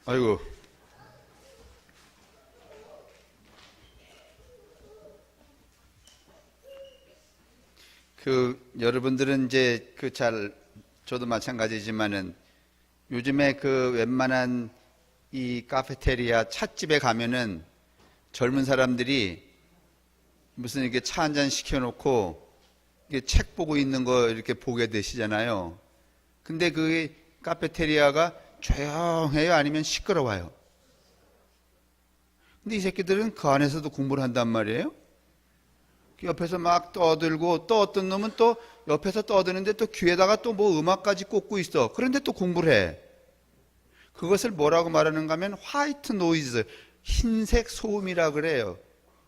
아이고. 여러분들은 이제 저도 마찬가지지만은 요즘에 웬만한 이 카페테리아 찻집에 가면은 젊은 사람들이 무슨 이렇게 차 한 잔 시켜놓고 이게 책 보고 있는 거 이렇게 보게 되시잖아요. 근데 그 카페테리아가 조용해요? 아니면 시끄러워요? 근데 이 새끼들은 그 안에서도 공부를 한단 말이에요. 옆에서 막 떠들고, 또 어떤 놈은 또 옆에서 떠드는데 또 귀에다가 또 뭐 음악까지 꽂고 있어. 그런데 또 공부를 해. 그것을 뭐라고 말하는가 하면 화이트 노이즈, 흰색 소음이라 그래요.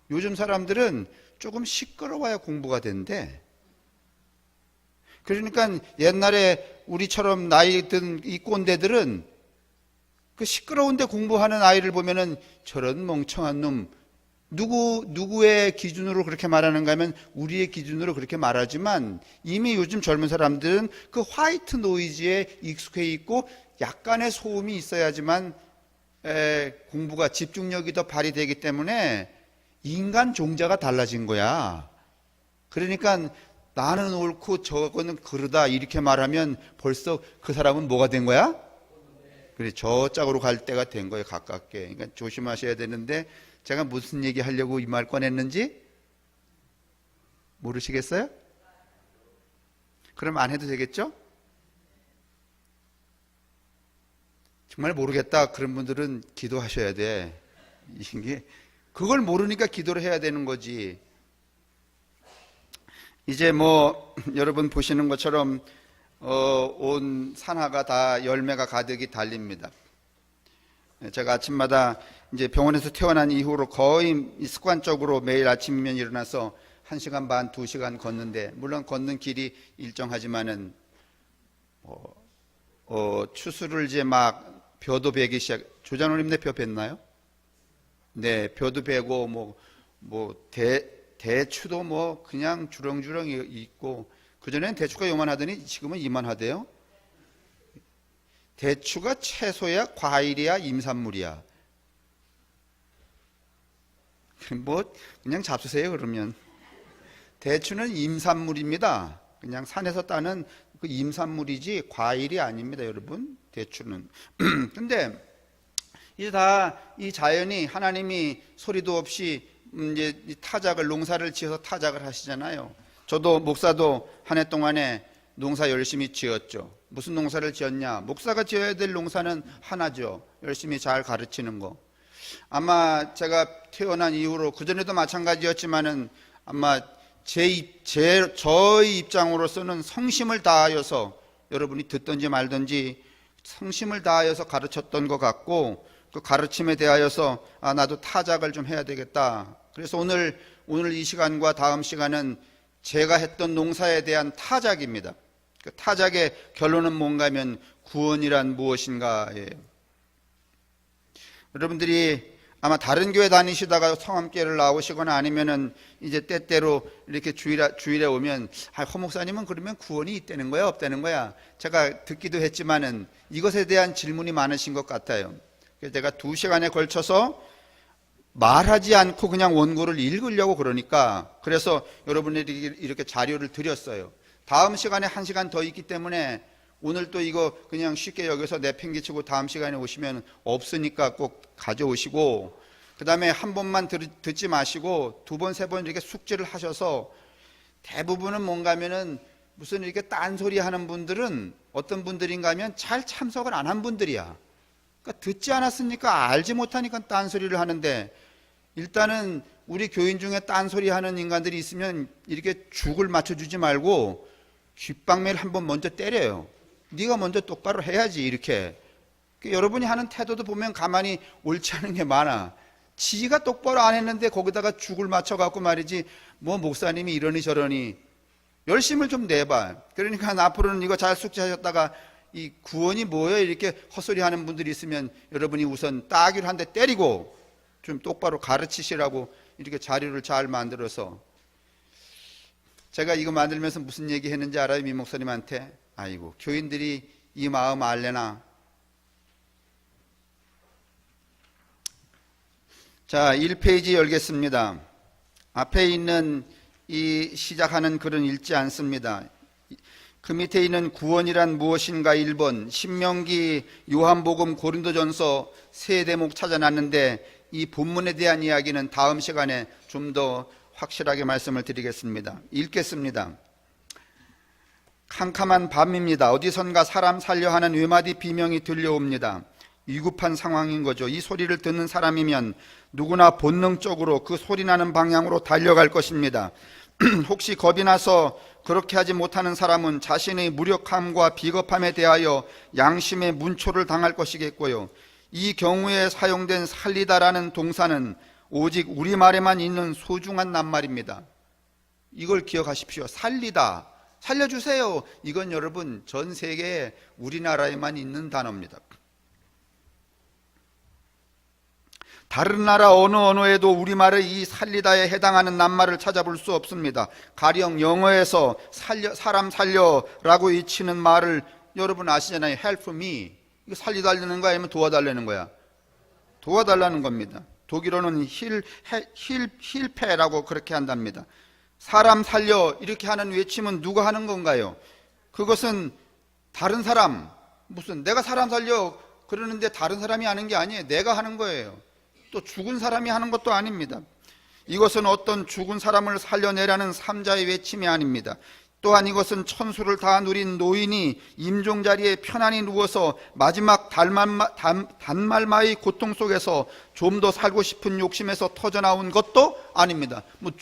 요즘 사람들은 조금 시끄러워야 공부가 된대. 그러니까 옛날에 우리처럼 나이 든 이 꼰대들은 그 시끄러운데 공부하는 아이를 보면은 저런 멍청한 놈, 누구의 기준으로 그렇게 말하는가 하면 우리의 기준으로 그렇게 말하지만 이미 요즘 젊은 사람들은 그 화이트 노이즈에 익숙해 있고 약간의 소음이 있어야지만 공부가 집중력이 더 발휘되기 때문에 인간 종자가 달라진 거야. 그러니까 나는 옳고 저거는 그르다 이렇게 말하면 벌써 그 사람은 뭐가 된 거야? 그래, 저 짝으로 갈 때가 된 거예요, 가깝게. 그러니까 조심하셔야 되는데 제가 무슨 얘기 하려고 이 말 꺼냈는지 모르시겠어요? 그럼 안 해도 되겠죠? 정말 모르겠다 그런 분들은 기도하셔야 돼. 이게 그걸 모르니까 기도를 해야 되는 거지. 이제 여러분 보시는 것처럼 온 산하가 다 열매가 가득히 달립니다. 제가 아침마다 이제 병원에서 태어난 이후로 거의 습관적으로 매일 아침이면 일어나서 1시간 반, 2시간 걷는데, 물론 걷는 길이 일정하지만은 추수를 이제 막 벼도 베기 조장로님네 벼 뱄나요? 네, 벼도 베고 대추도 그냥 주렁주렁 있고, 그전에는 대추가 요만하더니 지금은 이만하대요. 대추가 채소야, 과일이야, 임산물이야? 그냥 잡수세요, 그러면. 대추는 임산물입니다. 그냥 산에서 따는 그 임산물이지 과일이 아닙니다, 여러분. 대추는. 근데 이제 다 이 자연이 하나님이 소리도 없이 이제 농사를 지어서 타작을 하시잖아요. 저도 목사도 한 해 동안에 농사 열심히 지었죠. 무슨 농사를 지었냐? 목사가 지어야 될 농사는 하나죠. 열심히 잘 가르치는 거. 아마 제가 태어난 이후로 그전에도 마찬가지였지만은 아마 저의 입장으로서는 성심을 다하여서 여러분이 듣든지 말든지 성심을 다하여서 가르쳤던 것 같고, 그 가르침에 대하여서 나도 타작을 좀 해야 되겠다. 그래서 오늘 이 시간과 다음 시간은 제가 했던 농사에 대한 타작입니다. 그 타작의 결론은 뭔가 하면 구원이란 무엇인가예요. 여러분들이 아마 다른 교회 다니시다가 성함교회를 나오시거나 아니면은 이제 때때로 이렇게 주일에 오면 허 목사님은 그러면 구원이 있다는 거야, 없다는 거야? 제가 듣기도 했지만은 이것에 대한 질문이 많으신 것 같아요. 그래서 제가 2시간에 걸쳐서 말하지 않고 그냥 원고를 읽으려고 그러니까, 그래서 여러분들이 이렇게 자료를 드렸어요. 다음 시간에 1시간 더 있기 때문에 오늘 또 이거 그냥 쉽게 여기서 내팽개치고 다음 시간에 오시면 없으니까 꼭 가져오시고, 그 다음에 한 번만 듣지 마시고 2번, 3번 이렇게 숙지를 하셔서, 대부분은 뭔가 하면은 무슨 이렇게 딴소리 하는 분들은 어떤 분들인가 하면 잘 참석을 안 한 분들이야. 그러니까 듣지 않았으니까 알지 못하니까 딴소리를 하는데, 일단은 우리 교인 중에 딴소리 하는 인간들이 있으면 이렇게 죽을 맞춰주지 말고 귓방매를 한번 먼저 때려요. 네가 먼저 똑바로 해야지, 이렇게. 여러분이 하는 태도도 보면 가만히 옳지 않은 게 많아. 지가 똑바로 안 했는데 거기다가 죽을 맞춰갖고 말이지, 목사님이 이러니 저러니. 열심을 좀 내봐. 그러니까 앞으로는 이거 잘 숙지하셨다가 이 구원이 뭐예요? 이렇게 헛소리 하는 분들이 있으면 여러분이 우선 따귀를 한 대 때리고 좀 똑바로 가르치시라고 이렇게 자료를 잘 만들어서. 제가 이거 만들면서 무슨 얘기 했는지 알아요? 미 목사님한테. 아이고, 교인들이 이 마음 알래나? 자, 1페이지 열겠습니다. 앞에 있는 이 시작하는 글은 읽지 않습니다. 그 밑에 있는 구원이란 무엇인가 1번, 신명기, 요한복음, 고린도전서 세 대목 찾아놨는데 이 본문에 대한 이야기는 다음 시간에 좀 더 확실하게 말씀을 드리겠습니다. 읽겠습니다. 캄캄한 밤입니다. 어디선가 사람 살려 하는 외마디 비명이 들려옵니다. 위급한 상황인 거죠. 이 소리를 듣는 사람이면 누구나 본능적으로 그 소리 나는 방향으로 달려갈 것입니다. 혹시 겁이 나서 그렇게 하지 못하는 사람은 자신의 무력함과 비겁함에 대하여 양심의 문초를 당할 것이겠고요. 이 경우에 사용된 살리다라는 동사는 오직 우리말에만 있는 소중한 낱말입니다. 이걸 기억하십시오. 살리다, 살려주세요. 이건 여러분 전 세계에 우리나라에만 있는 단어입니다. 다른 나라 어느 언어에도 우리말의 이 살리다에 해당하는 낱말을 찾아볼 수 없습니다. 가령 영어에서 사람 살려라고 외치는 말을 여러분 아시잖아요. help me. 이거 살리달라는 거야 아니면 도와달라는 거야? 도와달라는 겁니다. 독일어는 힐페라고 그렇게 한답니다. 사람 살려 이렇게 하는 외침은 누가 하는 건가요? 그것은 다른 사람, 무슨 내가 사람 살려 그러는데 다른 사람이 하는 게 아니에요. 내가 하는 거예요. 또 죽은 사람이 하는 것도 아닙니다. 이것은 어떤 죽은 사람을 살려내라는 삼자의 외침이 아닙니다. 또한 이것은 천수를 다 누린 노인이 임종자리에 편안히 누워서 마지막 단말마의 고통 속에서 좀 더 살고 싶은 욕심에서 터져나온 것도 아닙니다. 뭐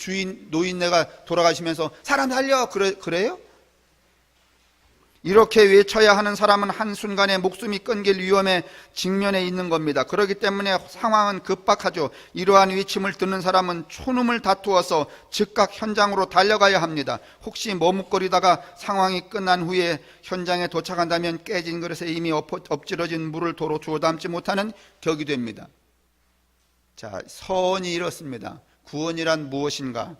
노인네가 돌아가시면서 사람 살려 그래요? 이렇게 외쳐야 하는 사람은 한순간에 목숨이 끊길 위험에 직면해 있는 겁니다. 그렇기 때문에 상황은 급박하죠. 이러한 외침을 듣는 사람은 촌음을 다투어서 즉각 현장으로 달려가야 합니다. 혹시 머뭇거리다가 상황이 끝난 후에 현장에 도착한다면 깨진 그릇에 이미 엎질러진 물을 도로 주워 담지 못하는 격이 됩니다. 자, 서언이 이렇습니다. 구원이란 무엇인가?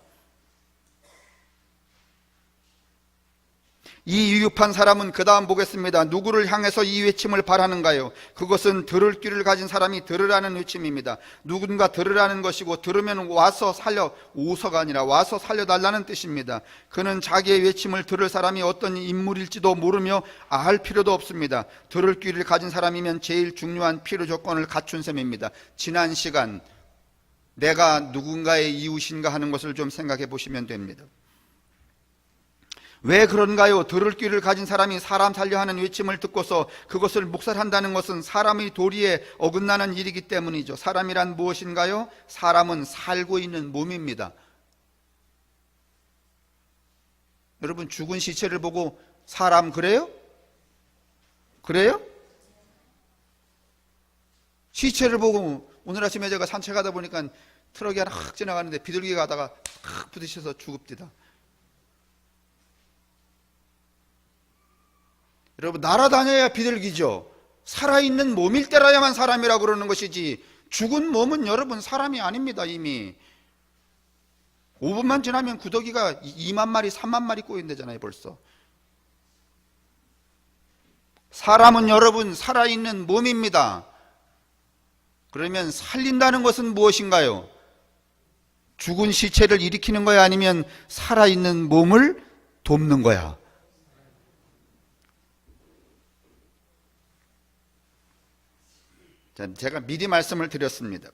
이 위급한 사람은 그 다음 보겠습니다. 누구를 향해서 이 외침을 바라는가요? 그것은 들을 귀를 가진 사람이 들으라는 외침입니다. 누군가 들으라는 것이고 들으면 와서 살려, 오서가 아니라 와서 살려달라는 뜻입니다. 그는 자기의 외침을 들을 사람이 어떤 인물일지도 모르며 알 필요도 없습니다. 들을 귀를 가진 사람이면 제일 중요한 필요 조건을 갖춘 셈입니다. 지난 시간 내가 누군가의 이웃인가 하는 것을 좀 생각해 보시면 됩니다. 왜 그런가요? 들을 귀를 가진 사람이 사람 살려 하는 외침을 듣고서 그것을 묵살한다는 것은 사람의 도리에 어긋나는 일이기 때문이죠. 사람이란 무엇인가요? 사람은 살고 있는 몸입니다. 여러분 죽은 시체를 보고 사람 그래요? 그래요? 시체를 보고 오늘 아침에 제가 산책하다 보니까 트럭이 하나 확 지나가는데 비둘기가 가다가 확 부딪혀서 죽읍디다. 여러분 날아다녀야 비둘기죠. 살아있는 몸일 때라야만 사람이라고 그러는 것이지 죽은 몸은 여러분 사람이 아닙니다. 이미 5분만 지나면 구더기가 2만 마리 3만 마리 꼬인다잖아요. 벌써 사람은 여러분 살아있는 몸입니다. 그러면 살린다는 것은 무엇인가요? 죽은 시체를 일으키는 거야 아니면 살아있는 몸을 돕는 거야? 제가 미리 말씀을 드렸습니다.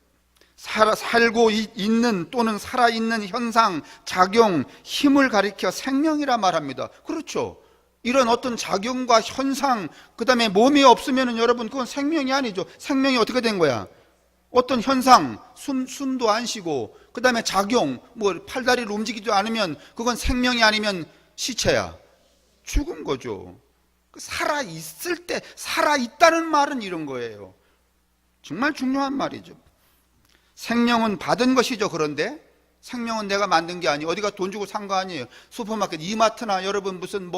살고 있는 또는 살아있는 현상, 작용, 힘을 가리켜 생명이라 말합니다. 그렇죠. 이런 어떤 작용과 현상, 그 다음에 몸이 없으면 여러분 그건 생명이 아니죠. 생명이 어떻게 된 거야? 어떤 현상, 숨도 안 쉬고 그 다음에 작용, 뭐 팔다리를 움직이지도 않으면 그건 생명이 아니면 시체야. 죽은 거죠. 살아있을 때 살아있다는 말은 이런 거예요. 정말 중요한 말이죠. 생명은 받은 것이죠. 그런데 생명은 내가 만든 게 아니에요. 어디가 돈 주고 산 거 아니에요. 슈퍼마켓, 이마트나 여러분 무슨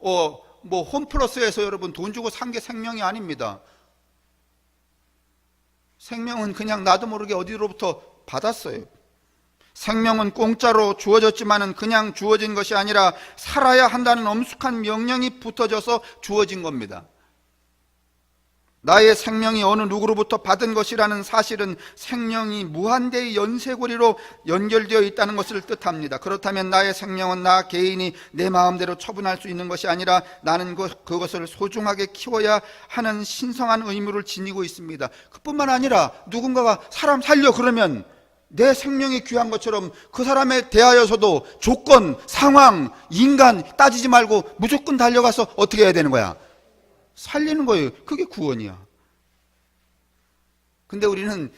홈플러스에서 여러분 돈 주고 산 게 생명이 아닙니다. 생명은 그냥 나도 모르게 어디로부터 받았어요. 생명은 공짜로 주어졌지만은 그냥 주어진 것이 아니라 살아야 한다는 엄숙한 명령이 붙어져서 주어진 겁니다. 나의 생명이 어느 누구로부터 받은 것이라는 사실은 생명이 무한대의 연쇄고리로 연결되어 있다는 것을 뜻합니다. 그렇다면 나의 생명은 나 개인이 내 마음대로 처분할 수 있는 것이 아니라 나는 그것을 소중하게 키워야 하는 신성한 의무를 지니고 있습니다. 그뿐만 아니라 누군가가 사람 살려 그러면 내 생명이 귀한 것처럼 그 사람에 대하여서도 조건, 상황, 인간 따지지 말고 무조건 달려가서 어떻게 해야 되는 거야? 살리는 거예요. 그게 구원이야. 근데 우리는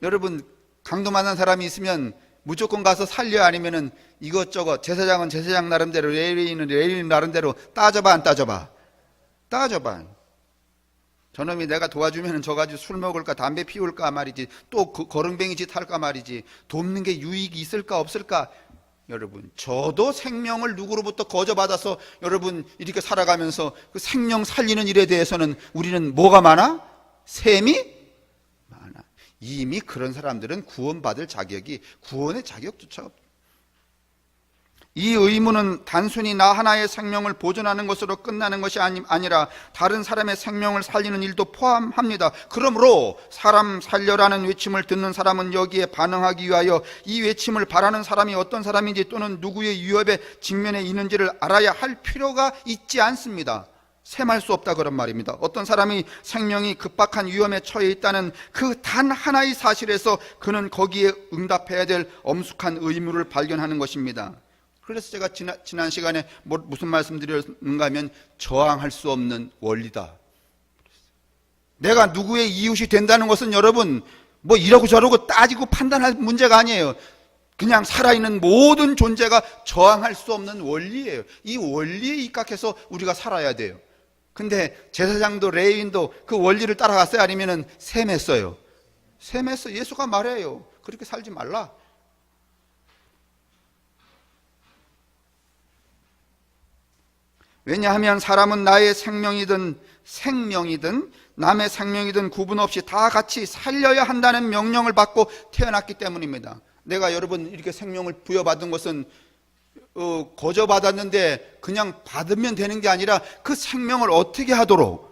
여러분 강도 만난 사람이 있으면 무조건 가서 살려 아니면은 이것저것 제사장은 제사장 나름대로 레위인은 레위인 나름대로 따져봐 안 따져봐? 따져봐. 저놈이 내가 도와주면 저 가지고 술 먹을까 담배 피울까 말이지 또 거렁뱅이 짓 할까 말이지 돕는 게 유익이 있을까 없을까? 여러분 저도 생명을 누구로부터 거저받아서 여러분 이렇게 살아가면서 그 생명 살리는 일에 대해서는 우리는 뭐가 많아? 셈이 많아. 이미 그런 사람들은 구원받을 자격이 구원의 자격조차 없다. 이 의무는 단순히 나 하나의 생명을 보존하는 것으로 끝나는 것이 아니라 다른 사람의 생명을 살리는 일도 포함합니다. 그러므로 사람 살려라는 외침을 듣는 사람은 여기에 반응하기 위하여 이 외침을 바라는 사람이 어떤 사람인지 또는 누구의 위협에 직면해 있는지를 알아야 할 필요가 있지 않습니다. 셈할 수 없다 그런 말입니다. 어떤 사람이 생명이 급박한 위험에 처해 있다는 그 단 하나의 사실에서 그는 거기에 응답해야 될 엄숙한 의무를 발견하는 것입니다. 그래서 제가 지난 시간에 무슨 말씀 드렸는가 하면 저항할 수 없는 원리다. 내가 누구의 이웃이 된다는 것은 여러분 뭐 이러고 저러고 따지고 판단할 문제가 아니에요. 그냥 살아있는 모든 존재가 저항할 수 없는 원리예요. 이 원리에 입각해서 우리가 살아야 돼요. 근데 제사장도 레위인도 그 원리를 따라갔어요? 아니면은 셈했어요? 셈했어요. 예수가 말해요. 그렇게 살지 말라. 왜냐하면 사람은 나의 생명이든 남의 생명이든 구분 없이 다 같이 살려야 한다는 명령을 받고 태어났기 때문입니다. 내가 여러분 이렇게 생명을 부여받은 것은 거저받았는데 그냥 받으면 되는 게 아니라 그 생명을 어떻게 하도록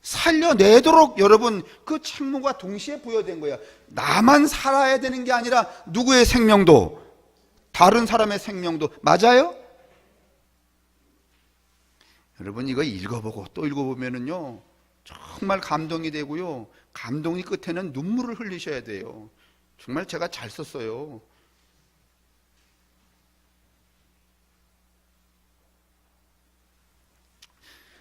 살려내도록 여러분 그 책무가 동시에 부여된 거야. 나만 살아야 되는 게 아니라 누구의 생명도 다른 사람의 생명도. 맞아요? 여러분 이거 읽어보고 또 읽어보면은요 정말 감동이 되고요 감동이 끝에는 눈물을 흘리셔야 돼요. 정말 제가 잘 썼어요.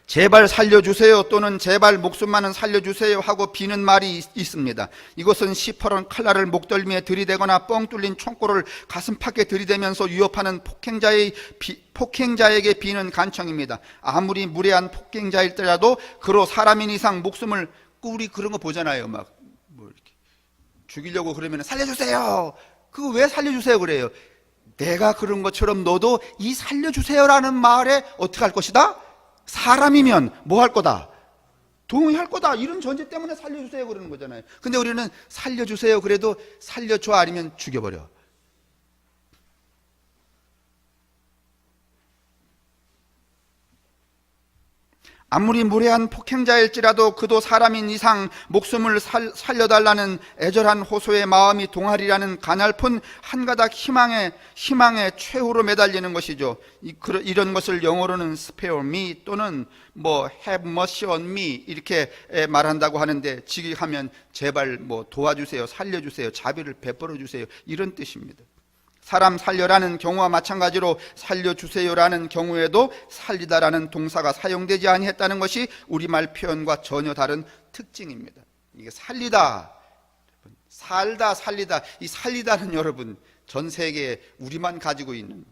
제발 살려주세요 또는 제발 목숨만은 살려주세요 하고 비는 말이 있습니다. 이것은 시퍼런 칼날을 목덜미에 들이대거나 뻥 뚫린 총구를 가슴팍에 들이대면서 위협하는 폭행자에게 비는 간청입니다. 아무리 무례한 폭행자일지라도 그로 사람인 이상 목숨을 우리 그런 거 보잖아요. 막 뭐 이렇게 죽이려고 그러면 살려주세요. 그거 왜 살려주세요 그래요? 내가 그런 것처럼 너도 이 살려주세요라는 말에 어떻게 할 것이다? 사람이면 뭐 할 거다? 동의할 거다. 이런 전제 때문에 살려주세요 그러는 거잖아요. 근데 우리는 살려주세요 그래도 살려줘 아니면 죽여버려. 아무리 무례한 폭행자일지라도 그도 사람인 이상 목숨을 살려달라는 애절한 호소의 마음이 동하리라는 가냘픈 한 가닥 희망의 최후로 매달리는 것이죠. 이런 것을 영어로는 spare me 또는 뭐 have mercy on me 이렇게 말한다고 하는데 직역하면 제발 뭐 도와주세요, 살려주세요, 자비를 베풀어 주세요 이런 뜻입니다. 사람 살려라는 경우와 마찬가지로 살려주세요라는 경우에도 살리다라는 동사가 사용되지 아니했다는 것이 우리말 표현과 전혀 다른 특징입니다. 이게 살리다, 살다, 살리다. 이 살리다는 여러분 전 세계에 우리만 가지고 있는,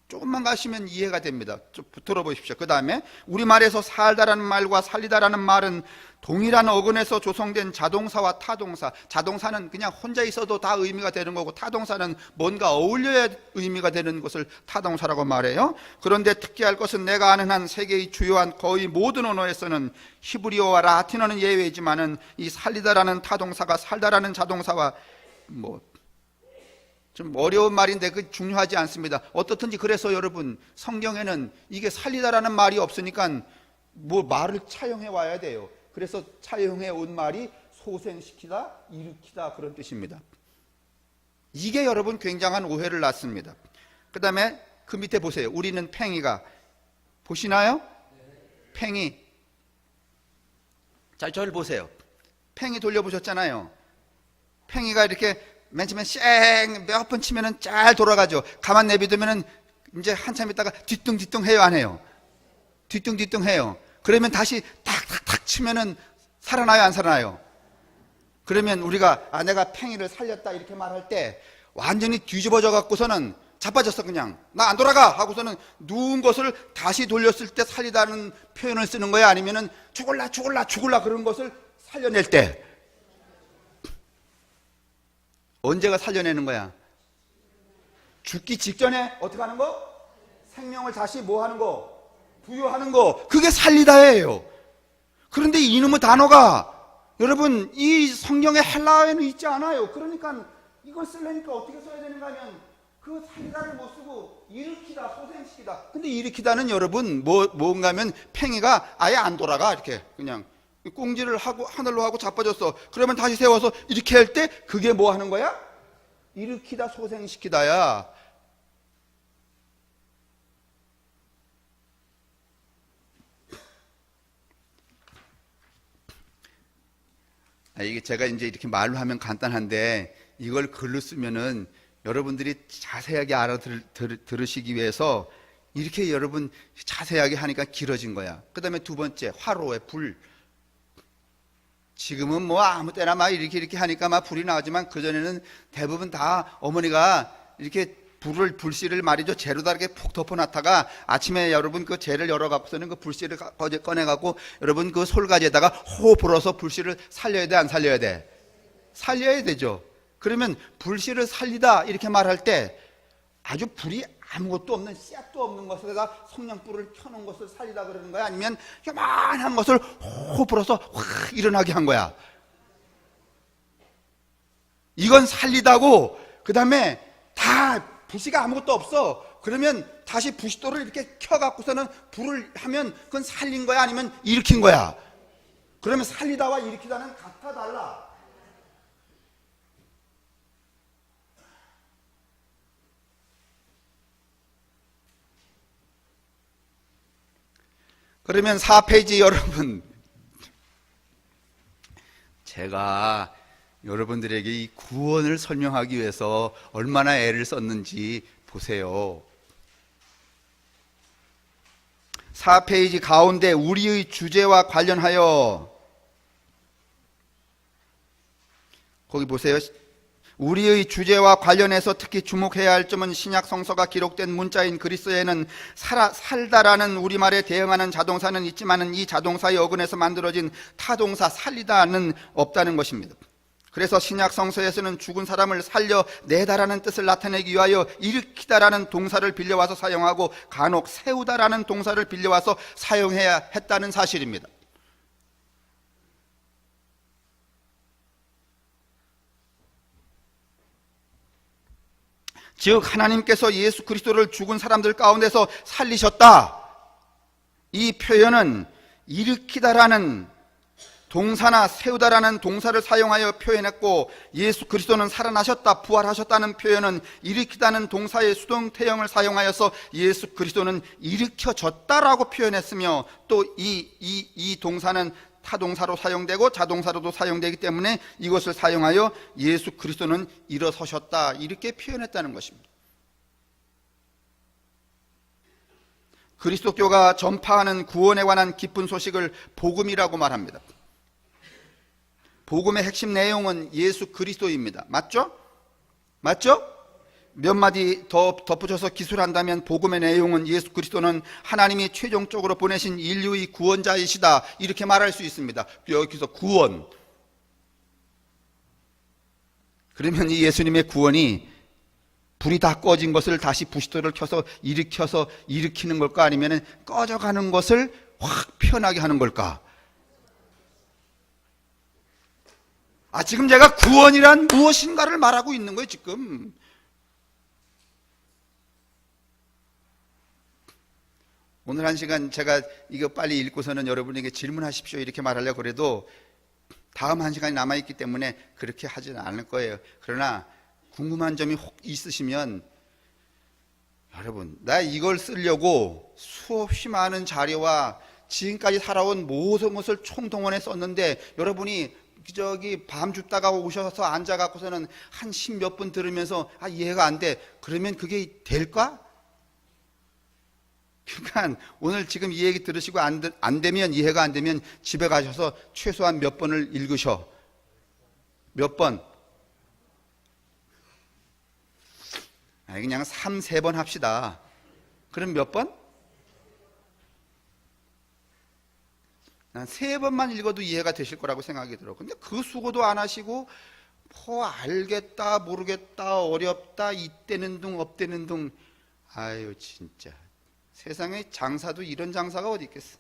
조금만 가시면 이해가 됩니다. 좀 들어보십시오. 그 다음에 우리말에서 살다라는 말과 살리다라는 말은 동일한 어근에서 조성된 자동사와 타동사. 자동사는 그냥 혼자 있어도 다 의미가 되는 거고 타동사는 뭔가 어울려야 의미가 되는 것을 타동사라고 말해요. 그런데 특기할 것은 내가 아는 한 세계의 주요한 거의 모든 언어에서는 히브리어와 라틴어는 예외이지만은 이 살리다라는 타동사가 살다라는 자동사와 좀 어려운 말인데 그 중요하지 않습니다. 어떻든지 그래서 여러분 성경에는 이게 살리다라는 말이 없으니까 뭐 말을 차용해 와야 돼요. 그래서 차용해 온 말이 소생시키다, 일으키다 그런 뜻입니다. 이게 여러분 굉장한 오해를 낳습니다. 그 다음에 그 밑에 보세요. 우리는 팽이가, 보시나요? 팽이. 자, 저를 보세요. 팽이 돌려보셨잖아요. 팽이가 이렇게 맨 처음에 쌩 몇 번 치면은 잘 돌아가죠. 가만 내비두면은 이제 한참 있다가 뒤뚱뒤뚱 해요, 안 해요? 뒤뚱뒤뚱 해요. 그러면 다시 탁탁탁 치면은 살아나요, 안 살아나요? 그러면 우리가 내가 팽이를 살렸다 이렇게 말할 때 완전히 뒤집어져 갖고서는 자빠졌어, 그냥 나 안 돌아가 하고서는 누운 것을 다시 돌렸을 때 살리다는 표현을 쓰는 거야? 아니면은 죽을라 그런 것을 살려낼 때 언제가 살려내는 거야? 죽기 직전에 어떻게 하는 거? 생명을 다시 뭐 하는 거? 부여하는 거. 그게 살리다예요. 그런데 이놈의 단어가 여러분 이 성경의 헬라어에는 있지 않아요. 그러니까 이걸 쓰려니까 어떻게 써야 되는가 하면 그 살리다를 못 쓰고 일으키다, 소생시키다. 근데 일으키다는 여러분 뭔가 하면 팽이가 아예 안 돌아가. 이렇게 그냥 꽁지를 하고 하늘로 하고 자빠졌어. 그러면 다시 세워서 이렇게 할 때 그게 뭐 하는 거야? 일으키다, 소생시키다야. 이게 제가 이제 이렇게 말로 하면 간단한데 이걸 글로 쓰면은 여러분들이 자세하게 알아들으시기 위해서 이렇게 여러분 자세하게 하니까 길어진 거야. 그 다음에 두 번째, 화로의 불. 지금은 뭐 아무 때나 막 이렇게 하니까 막 불이 나오지만 그전에는 대부분 다 어머니가 이렇게 불씨를 말이죠. 재로다 이렇게 푹 덮어놨다가 아침에 여러분 그 재를 열어갖고서는 그 불씨를 꺼내갖고 여러분 그 솔가지에다가 호 불어서 불씨를 살려야 돼, 안 살려야 돼? 살려야 되죠. 그러면 불씨를 살리다 이렇게 말할 때 아주 불이 아무것도 없는 씨앗도 없는 것에다가 성냥불을 켜놓은 것을 살리다 그러는 거야? 아니면 요만한 것을 호 불어서 확 일어나게 한 거야? 이건 살리다고. 그 다음에 다 불씨가 아무것도 없어. 그러면 다시 부싯돌을 이렇게 켜갖고서는 불을 하면 그건 살린 거야? 아니면 일으킨 거야? 그러면 살리다와 일으키다는 같아, 달라? 그러면 4페이지 여러분, 제가 여러분들에게 이 구원을 설명하기 위해서 얼마나 애를 썼는지 보세요. 4페이지 가운데 우리의 주제와 관련하여 거기 보세요. 우리의 주제와 관련해서 특히 주목해야 할 점은 신약 성서가 기록된 문자인 그리스어에는 살다라는 우리말에 대응하는 자동사는 있지만 이 자동사의 어근에서 만들어진 타동사 살리다는 없다는 것입니다. 그래서 신약 성서에서는 죽은 사람을 살려내다라는 뜻을 나타내기 위하여 일으키다라는 동사를 빌려와서 사용하고 간혹 세우다라는 동사를 빌려와서 사용해야 했다는 사실입니다. 즉 하나님께서 예수 그리스도를 죽은 사람들 가운데서 살리셨다. 이 표현은 일으키다라는 동사나 세우다라는 동사를 사용하여 표현했고, 예수 그리스도는 살아나셨다, 부활하셨다는 표현은 일으키다는 동사의 수동태형을 사용하여서 예수 그리스도는 일으켜졌다라고 표현했으며, 또 이 동사는 타동사로 사용되고 자동사로도 사용되기 때문에 이것을 사용하여 예수 그리스도는 일어서셨다 이렇게 표현했다는 것입니다. 그리스도교가 전파하는 구원에 관한 기쁜 소식을 복음이라고 말합니다. 복음의 핵심 내용은 예수 그리스도입니다. 맞죠? 맞죠? 몇 마디 더 덧붙여서 기술한다면 복음의 내용은 예수 그리스도는 하나님이 최종적으로 보내신 인류의 구원자이시다 이렇게 말할 수 있습니다. 여기서 구원. 그러면 이 예수님의 구원이 불이 다 꺼진 것을 다시 부싯돌을 켜서 일으키는 걸까? 아니면 꺼져가는 것을 확 피어나게 하는 걸까? 지금 제가 구원이란 무엇인가를 말하고 있는 거예요, 지금. 오늘 한 시간 제가 이거 빨리 읽고서는 여러분에게 질문하십시오 이렇게 말하려고 그래도 다음 한 시간이 남아있기 때문에 그렇게 하지는 않을 거예요. 그러나 궁금한 점이 혹 있으시면 여러분, 나 이걸 쓰려고 수없이 많은 자료와 지금까지 살아온 모든 것을 총동원해 썼는데 여러분이 저기 밤 줍다가 오셔서 앉아갖고서는 한 10몇 분 들으면서 이해가 안 돼. 그러면 그게 될까? 그러니까 오늘 지금 이 얘기 들으시고 안 되면, 이해가 안 되면 집에 가셔서 최소한 몇 번을 읽으셔. 몇 번? 그냥 3, 4번 합시다. 그럼 몇 번? 난 3번만 읽어도 이해가 되실 거라고 생각이 들어. 근데 그 수고도 안 하시고 뭐 알겠다, 모르겠다, 어렵다, 이때는 둥, 업되는 둥. 아유 진짜 세상에 장사도 이런 장사가 어디 있겠어.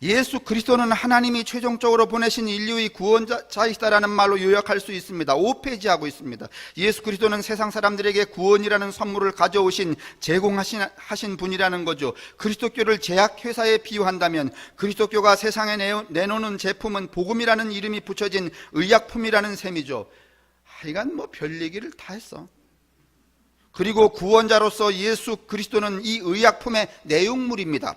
예수 그리스도는 하나님이 최종적으로 보내신 인류의 구원자이시다라는 말로 요약할 수 있습니다. 5페이지 하고 있습니다. 예수 그리스도는 세상 사람들에게 구원이라는 선물을 가져오신, 제공하신 분이라는 거죠. 그리스도교를 제약회사에 비유한다면 그리스도교가 세상에 내놓는 제품은 복음이라는 이름이 붙여진 의약품이라는 셈이죠. 하여간 뭐 별 얘기를 다 했어. 그리고 구원자로서 예수 그리스도는 이 의약품의 내용물입니다.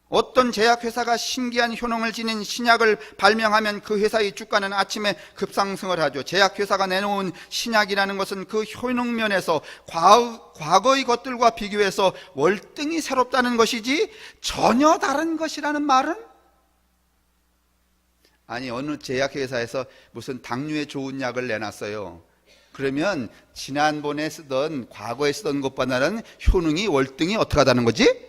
어떤 제약회사가 신기한 효능을 지닌 신약을 발명하면 그 회사의 주가는 아침에 급상승을 하죠. 제약회사가 내놓은 신약이라는 것은 그 효능면에서 과거의 것들과 비교해서 월등히 새롭다는 것이지 전혀 다른 것이라는 말은? 아니, 어느 제약회사에서 무슨 당뇨에 좋은 약을 내놨어요. 그러면 지난번에 쓰던, 과거에 쓰던 것보다는 효능이 월등히 어떻게 하다는 거지?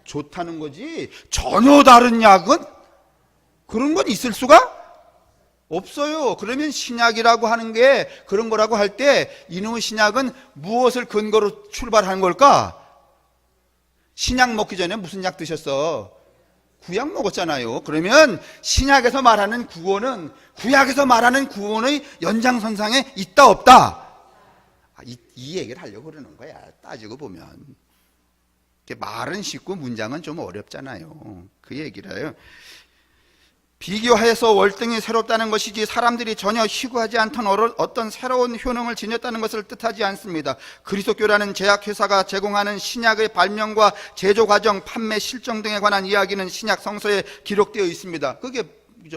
좋다는 거지. 전혀 다른 약은 그런 건 있을 수가 없어요. 그러면 신약이라고 하는 게 그런 거라고 할 때 이놈의 신약은 무엇을 근거로 출발하는 걸까? 신약 먹기 전에 무슨 약 드셨어? 구약 먹었잖아요. 그러면 신약에서 말하는 구원은 구약에서 말하는 구원의 연장선상에 있다 없다? 이 얘기를 하려고 그러는 거야. 따지고 보면 말은 쉽고 문장은 좀 어렵잖아요. 그 얘기를 해요. 비교해서 월등히 새롭다는 것이지 사람들이 전혀 희구하지 않던 어떤 새로운 효능을 지녔다는 것을 뜻하지 않습니다. 그리스도교라는 제약회사가 제공하는 신약의 발명과 제조 과정, 판매 실정 등에 관한 이야기는 신약 성서에 기록되어 있습니다. 그게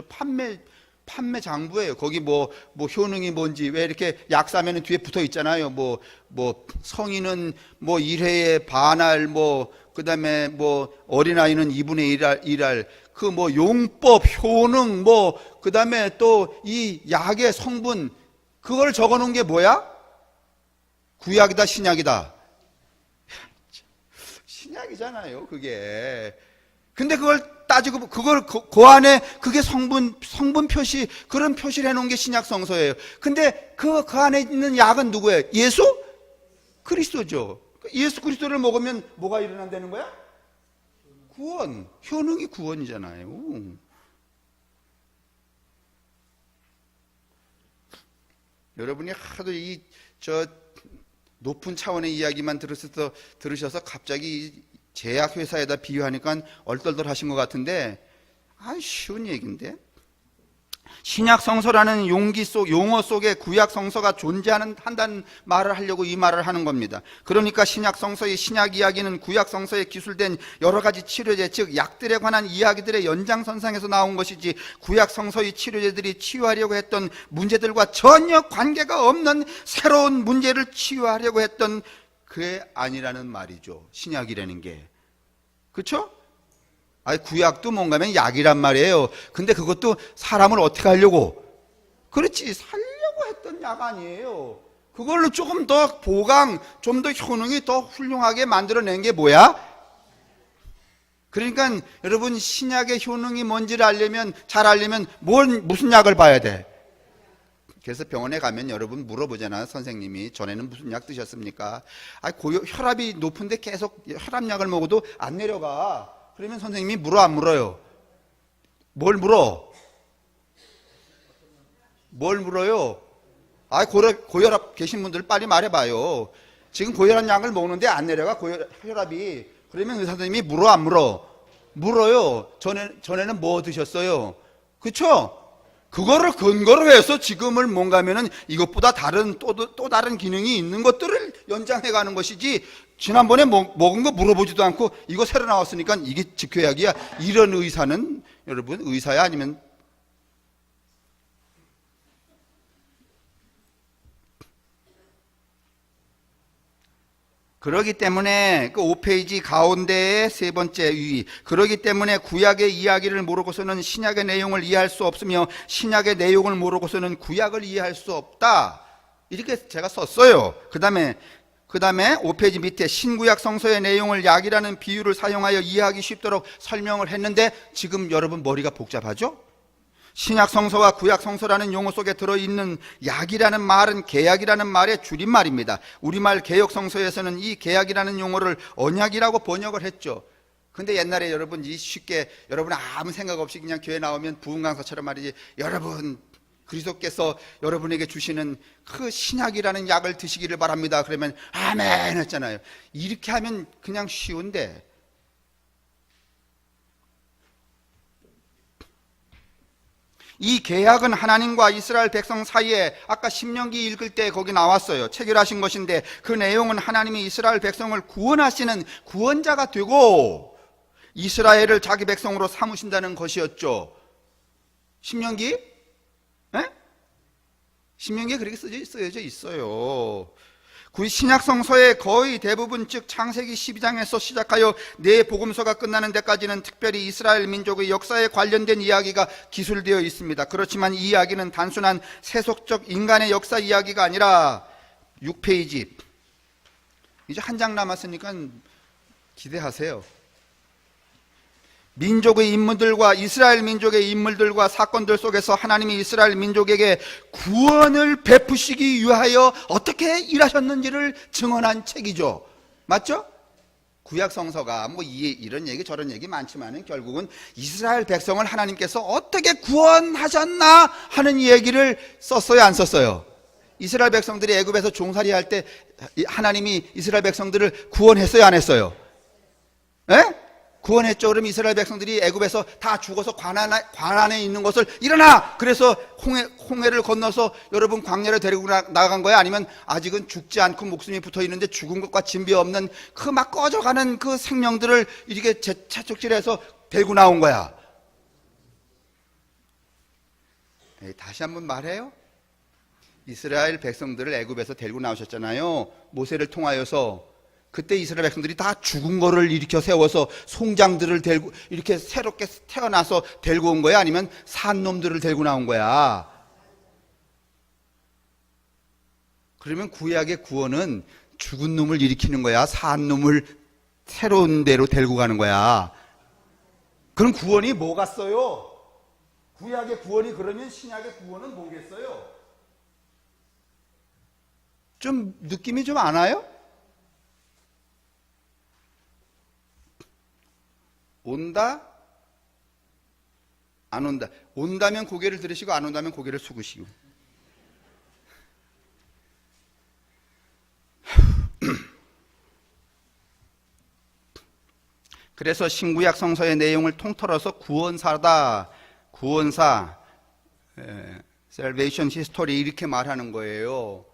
판매 장부예요. 거기 뭐 효능이 뭔지, 왜 이렇게 약 사면은 뒤에 붙어 있잖아요. 뭐 성인은 뭐 1회에 반알, 그 다음에 어린아이는 2분의 1알, 그 용법, 효능, 그 다음에 또 이 약의 성분, 그걸 적어 놓은 게 뭐야? 구약이다, 신약이다? 신약이잖아요, 그게. 근데 그걸 따지고 그 안에 그게 성분 표시, 그런 표시를 해놓은 게 신약 성서예요. 근데 그 안에 있는 약은 누구예요? 예수 그리스도죠. 예수 그리스도를 먹으면 뭐가 일어난다는 거야? 구원. 효능이 구원이잖아요. 여러분이 하도 높은 차원의 이야기만 들으셔서 갑자기 제약회사에다 비유하니까 얼떨떨 하신 것 같은데, 쉬운 얘기인데. 신약 성서라는 용어 속에 구약 성서가 존재한다는 말을 하려고 이 말을 하는 겁니다. 그러니까 신약 성서의 신약 이야기는 구약 성서에 기술된 여러 가지 치료제, 즉 약들에 관한 이야기들의 연장선상에서 나온 것이지 구약 성서의 치료제들이 치유하려고 했던 문제들과 전혀 관계가 없는 새로운 문제를 치유하려고 했던 그게 아니라는 말이죠. 신약이라는 게. 그렇죠? 구약도 뭔가면 약이란 말이에요. 근데 그것도 사람을 어떻게 하려고? 그렇지, 살려고 했던 약 아니에요. 그걸로 조금 더 보강, 좀 더 효능이 더 훌륭하게 만들어낸 게 뭐야? 그러니까 여러분, 신약의 효능이 뭔지를 잘 알려면 무슨 약을 봐야 돼? 그래서 병원에 가면 여러분 물어보잖아. 선생님이 전에는 무슨 약 드셨습니까? 혈압이 높은데 계속 혈압약을 먹어도 안 내려가. 그러면 선생님이 물어 안 물어요? 뭘 물어? 뭘 물어요? 고혈압 계신 분들 빨리 말해봐요. 지금 고혈압 약을 먹는데 안 내려가, 혈압이. 그러면 의사 선생님이 물어, 안 물어? 물어요. 전에는 뭐 드셨어요? 그쵸? 그거를 근거로 해서 지금을 뭔가면은 이것보다 또 다른 기능이 있는 것들을 연장해 가는 것이지, 지난번에 먹은 거 물어보지도 않고 이거 새로 나왔으니까 이게 직효약이야. 이런 의사는, 여러분, 의사야 아니면 그러기 때문에 그 5페이지 가운데의 세 번째 유의, 그러기 때문에 구약의 이야기를 모르고서는 신약의 내용을 이해할 수 없으며 신약의 내용을 모르고서는 구약을 이해할 수 없다, 이렇게 제가 썼어요. 그 다음에 5페이지 밑에 신구약 성서의 내용을 약이라는 비유를 사용하여 이해하기 쉽도록 설명을 했는데, 지금 여러분 머리가 복잡하죠? 신약 성서와 구약 성서라는 용어 속에 들어있는 약이라는 말은 개약이라는 말의 줄임말입니다. 우리말 개역 성서에서는 이 개약이라는 용어를 언약이라고 번역을 했죠. 근데 옛날에 여러분 쉽게, 여러분 아무 생각 없이 그냥 교회 나오면 부흥 강사처럼 말이지, 여러분 그리스도께서 여러분에게 주시는 그 신약이라는 약을 드시기를 바랍니다. 그러면 아멘 했잖아요. 이렇게 하면 그냥 쉬운데, 이 계약은 하나님과 이스라엘 백성 사이에, 아까 신명기 읽을 때 거기 나왔어요. 체결하신 것인데, 그 내용은 하나님이 이스라엘 백성을 구원하시는 구원자가 되고 이스라엘을 자기 백성으로 삼으신다는 것이었죠. 신명기? 에? 신명기에 그렇게 쓰여져 있어요. 신약 성서의 거의 대부분, 즉 창세기 12장에서 시작하여 네 복음서가 끝나는 데까지는 특별히 이스라엘 민족의 역사에 관련된 이야기가 기술되어 있습니다. 그렇지만 이 이야기는 단순한 세속적 인간의 역사 이야기가 아니라, 6페이지, 이제 한 장 남았으니까 기대하세요. 민족의 인물들과, 이스라엘 민족의 인물들과 사건들 속에서 하나님이 이스라엘 민족에게 구원을 베푸시기 위하여 어떻게 일하셨는지를 증언한 책이죠. 맞죠? 구약 성서가 뭐 이런 얘기 저런 얘기 많지만은 결국은 이스라엘 백성을 하나님께서 어떻게 구원하셨나 하는 얘기를 썼어요, 안 썼어요? 이스라엘 백성들이 애굽에서 종살이 할 때 하나님이 이스라엘 백성들을 구원했어요, 안 했어요? 예? 구원했죠. 그럼 이스라엘 백성들이 애굽에서 다 죽어서 광안에 있는 것을, 일어나! 그래서 홍해를 건너서 여러분 광야로 데리고 나간 거야? 아니면 아직은 죽지 않고 목숨이 붙어 있는데 죽은 것과 진비 없는 그 막 꺼져가는 그 생명들을 이렇게 채찍질해서 데리고 나온 거야? 다시 한번 말해요. 이스라엘 백성들을 애굽에서 데리고 나오셨잖아요. 모세를 통하여서. 그때 이스라엘 백성들이 다 죽은 거를 일으켜 세워서 송장들을 데리고 이렇게 새롭게 태어나서 데리고 온 거야? 아니면 산 놈들을 데리고 나온 거야? 그러면 구약의 구원은 죽은 놈을 일으키는 거야? 산 놈을 새로운 데로 데리고 가는 거야? 그럼 구원이 뭐 같어요? 구약의 구원이 그러면 신약의 구원은 뭐겠어요? 좀 느낌이 좀 안 와요? 온다? 안 온다. 온다면 고개를 들으시고 안 온다면 고개를 숙이시고. 그래서 신구약 성서의 내용을 통틀어서 구원사다, 구원사, salvation history 이렇게 말하는 거예요.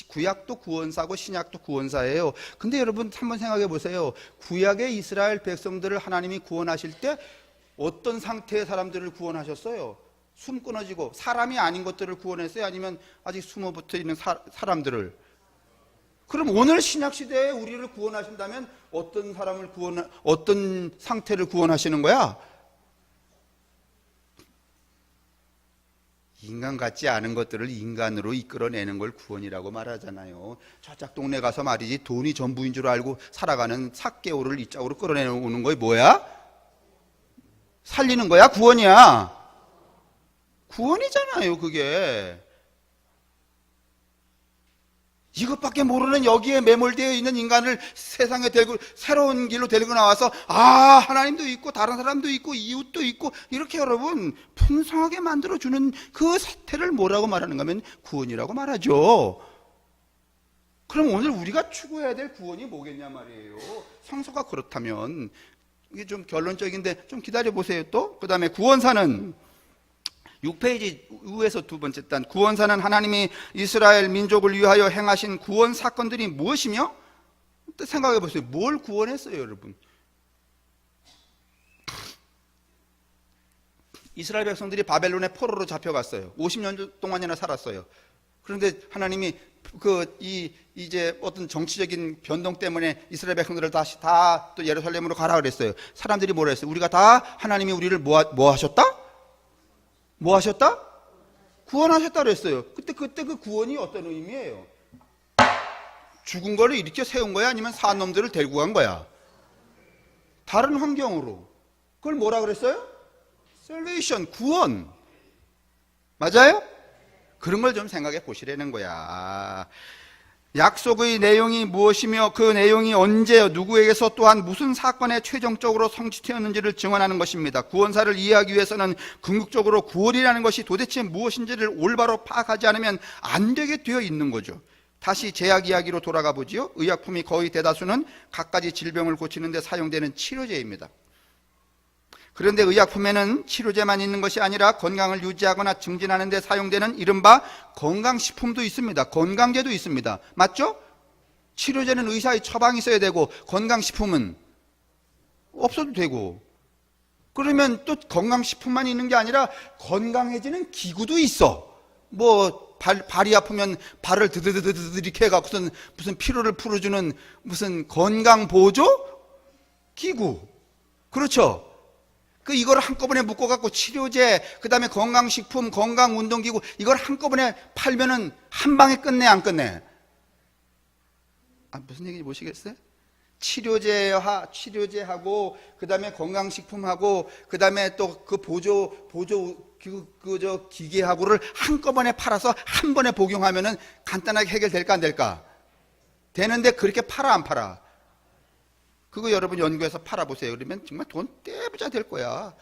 구약도 구원사고 신약도 구원사예요. 근데 여러분 한번 생각해 보세요. 구약의 이스라엘 백성들을 하나님이 구원하실 때 어떤 상태의 사람들을 구원하셨어요? 숨 끊어지고 사람이 아닌 것들을 구원했어요? 아니면 아직 숨어 붙어 있는 사람들을? 그럼 오늘 신약 시대에 우리를 구원하신다면 어떤 상태를 구원하시는 거야? 인간 같지 않은 것들을 인간으로 이끌어내는 걸 구원이라고 말하잖아요. 저쪽 동네 가서 말이지 돈이 전부인 줄 알고 살아가는 삭개오를 이쪽으로 끌어내오는 거야 뭐야? 살리는 거야? 구원이야? 구원이잖아요 그게. 이것밖에 모르는 여기에 매몰되어 있는 인간을 세상에 데리고 새로운 길로 데리고 나와서 하나님도 있고 다른 사람도 있고 이웃도 있고 이렇게 여러분 풍성하게 만들어주는 그 사태를 뭐라고 말하는가 하면 구원이라고 말하죠. 그럼 오늘 우리가 추구해야 될 구원이 뭐겠냐 말이에요. 성서가 그렇다면 이게 좀 결론적인데 좀 기다려 보세요. 또 그 다음에 구원사는 6페이지 위에서 두 번째 단, 구원사는 하나님이 이스라엘 민족을 위하여 행하신 구원 사건들이 무엇이며, 생각해 보세요. 뭘 구원했어요, 여러분? 이스라엘 백성들이 바벨론의 포로로 잡혀갔어요. 50년 동안이나 살았어요. 그런데 하나님이 이제 어떤 정치적인 변동 때문에 이스라엘 백성들을 다시 다 또 예루살렘으로 가라 그랬어요. 사람들이 뭐라 했어요? 우리가 다 하나님이 우리를 뭐 하셨다? 뭐 하셨다? 구원하셨다 그랬어요. 그때 그 구원이 어떤 의미예요? 죽은 거를 일으켜 세운 거야? 아니면 산 놈들을 데리고 간 거야? 다른 환경으로. 그걸 뭐라 그랬어요? salvation, 구원. 맞아요? 그런 걸 좀 생각해 보시라는 거야. 약속의 내용이 무엇이며 그 내용이 언제 누구에게서 또한 무슨 사건에 최종적으로 성취되었는지를 증언하는 것입니다. 구원사를 이해하기 위해서는 궁극적으로 구원이라는 것이 도대체 무엇인지를 올바로 파악하지 않으면 안 되게 되어 있는 거죠. 다시 제약 이야기로 돌아가 보지요. 의약품이 거의 대다수는 갖가지 질병을 고치는 데 사용되는 치료제입니다. 그런데 의약품에는 치료제만 있는 것이 아니라 건강을 유지하거나 증진하는 데 사용되는 이른바 건강식품도 있습니다. 건강제도 있습니다. 맞죠? 치료제는 의사의 처방이 있어야 되고 건강식품은 없어도 되고, 그러면 또 건강식품만 있는 게 아니라 건강해지는 기구도 있어. 뭐 발이 아프면 발을 드드드드드 이렇게 해갖고선 무슨 피로를 풀어주는 무슨 건강보조 기구. 그렇죠? 이걸 한꺼번에 묶어갖고 치료제, 그 다음에 건강식품, 건강운동기구, 이걸 한꺼번에 팔면은 한 방에 끝내, 안 끝내? 무슨 얘기인지 모르시겠어요? 치료제하고, 그 다음에 건강식품하고, 그 다음에 또 그 기계하고를 한꺼번에 팔아서 한 번에 복용하면은 간단하게 해결될까, 안 될까? 되는데 그렇게 팔아, 안 팔아? 그거 여러분 연구해서 팔아보세요. 그러면 정말 돈 떼부자 될 거야.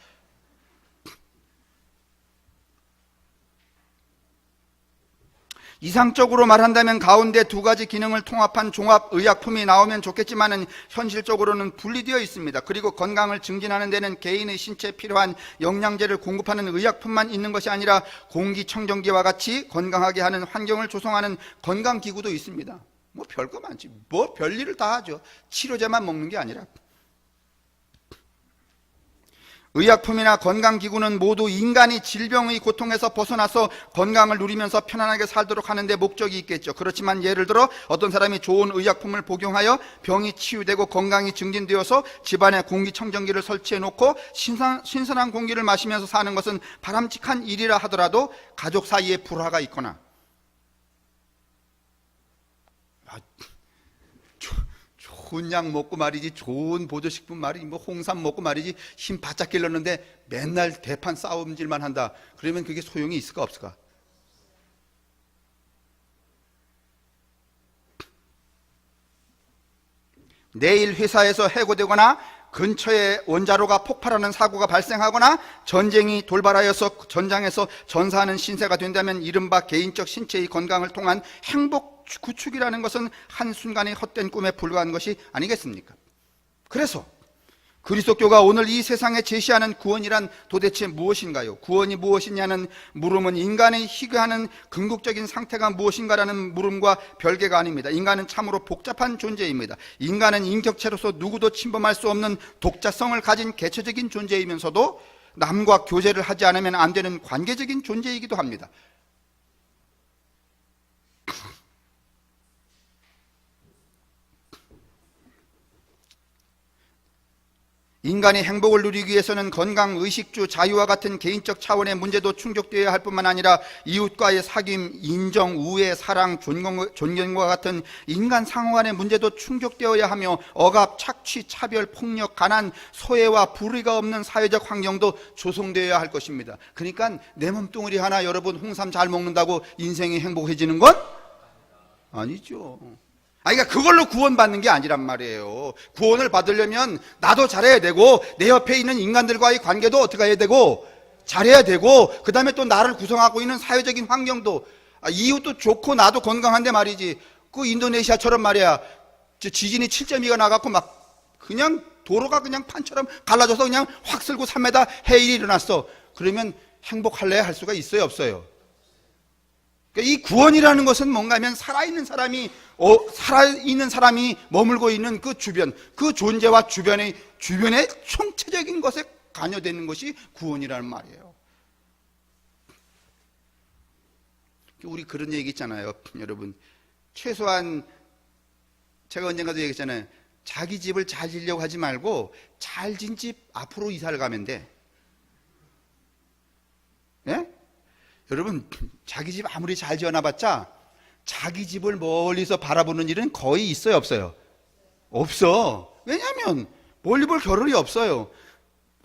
이상적으로 말한다면 가운데 두 가지 기능을 통합한 종합의약품이 나오면 좋겠지만은 현실적으로는 분리되어 있습니다. 그리고 건강을 증진하는 데는 개인의 신체에 필요한 영양제를 공급하는 의약품만 있는 것이 아니라 공기청정기와 같이 건강하게 하는 환경을 조성하는 건강기구도 있습니다. 뭐 별거 많지. 뭐 별일을 다 하죠. 치료제만 먹는 게 아니라. 의약품이나 건강기구는 모두 인간이 질병의 고통에서 벗어나서 건강을 누리면서 편안하게 살도록 하는 데 목적이 있겠죠. 그렇지만 예를 들어 어떤 사람이 좋은 의약품을 복용하여 병이 치유되고 건강이 증진되어서 집안에 공기청정기를 설치해 놓고 신선한 공기를 마시면서 사는 것은 바람직한 일이라 하더라도 가족 사이에 불화가 있거나 좋은 약 먹고 말이지, 좋은 보조식품 말이지, 뭐 홍삼 먹고 말이지 힘 바짝 길렀는데 맨날 대판 싸움질만 한다. 그러면 그게 소용이 있을까 없을까? 내일 회사에서 해고되거나 근처에 원자로가 폭발하는 사고가 발생하거나 전쟁이 돌발하여서 전장에서 전사하는 신세가 된다면 이른바 개인적 신체의 건강을 통한 행복 구축이라는 것은 한순간의 헛된 꿈에 불과한 것이 아니겠습니까? 그래서 그리스도교가 오늘 이 세상에 제시하는 구원이란 도대체 무엇인가요? 구원이 무엇이냐는 물음은 인간의 희귀하는 궁극적인 상태가 무엇인가라는 물음과 별개가 아닙니다. 인간은 참으로 복잡한 존재입니다. 인간은 인격체로서 누구도 침범할 수 없는 독자성을 가진 개체적인 존재이면서도 남과 교제를 하지 않으면 안 되는 관계적인 존재이기도 합니다. 인간이 행복을 누리기 위해서는 건강, 의식주, 자유와 같은 개인적 차원의 문제도 충족되어야 할 뿐만 아니라 이웃과의 사귐, 인정, 우애, 사랑, 존경과 같은 인간 상호간의 문제도 충족되어야 하며 억압, 착취, 차별, 폭력, 가난, 소외와 불의가 없는 사회적 환경도 조성되어야 할 것입니다. 그러니까 내 몸뚱아리 하나 여러분 홍삼 잘 먹는다고 인생이 행복해지는 건 아니죠. 그러니까 그걸로 구원받는 게 아니란 말이에요. 구원을 받으려면 나도 잘해야 되고 내 옆에 있는 인간들과의 관계도 어떻게 해야 되고 잘해야 되고, 그 다음에 또 나를 구성하고 있는 사회적인 환경도, 이웃도 좋고 나도 건강한데 말이지 그 인도네시아처럼 말이야, 지진이 7.2가 나갖고 막 그냥 도로가 그냥 판처럼 갈라져서 그냥 확 쓸고 3m 해일이 일어났어. 그러면 행복할래? 할 수가 있어요, 없어요? 그러니까 이 구원이라는 것은 뭔가 하면 살아있는 사람이 머물고 있는 그 주변, 그 존재와 주변의 총체적인 것에 관여되는 것이 구원이라는 말이에요. 우리 그런 얘기 있잖아요, 여러분. 최소한 제가 언젠가도 얘기했잖아요. 자기 집을 잘 지려고 하지 말고 잘 진 집 앞으로 이사를 가면 돼. 예? 여러분, 자기 집 아무리 잘 지어놔봤자 자기 집을 멀리서 바라보는 일은 거의 있어요, 없어요? 없어. 왜냐하면 멀리 볼 겨를이 없어요.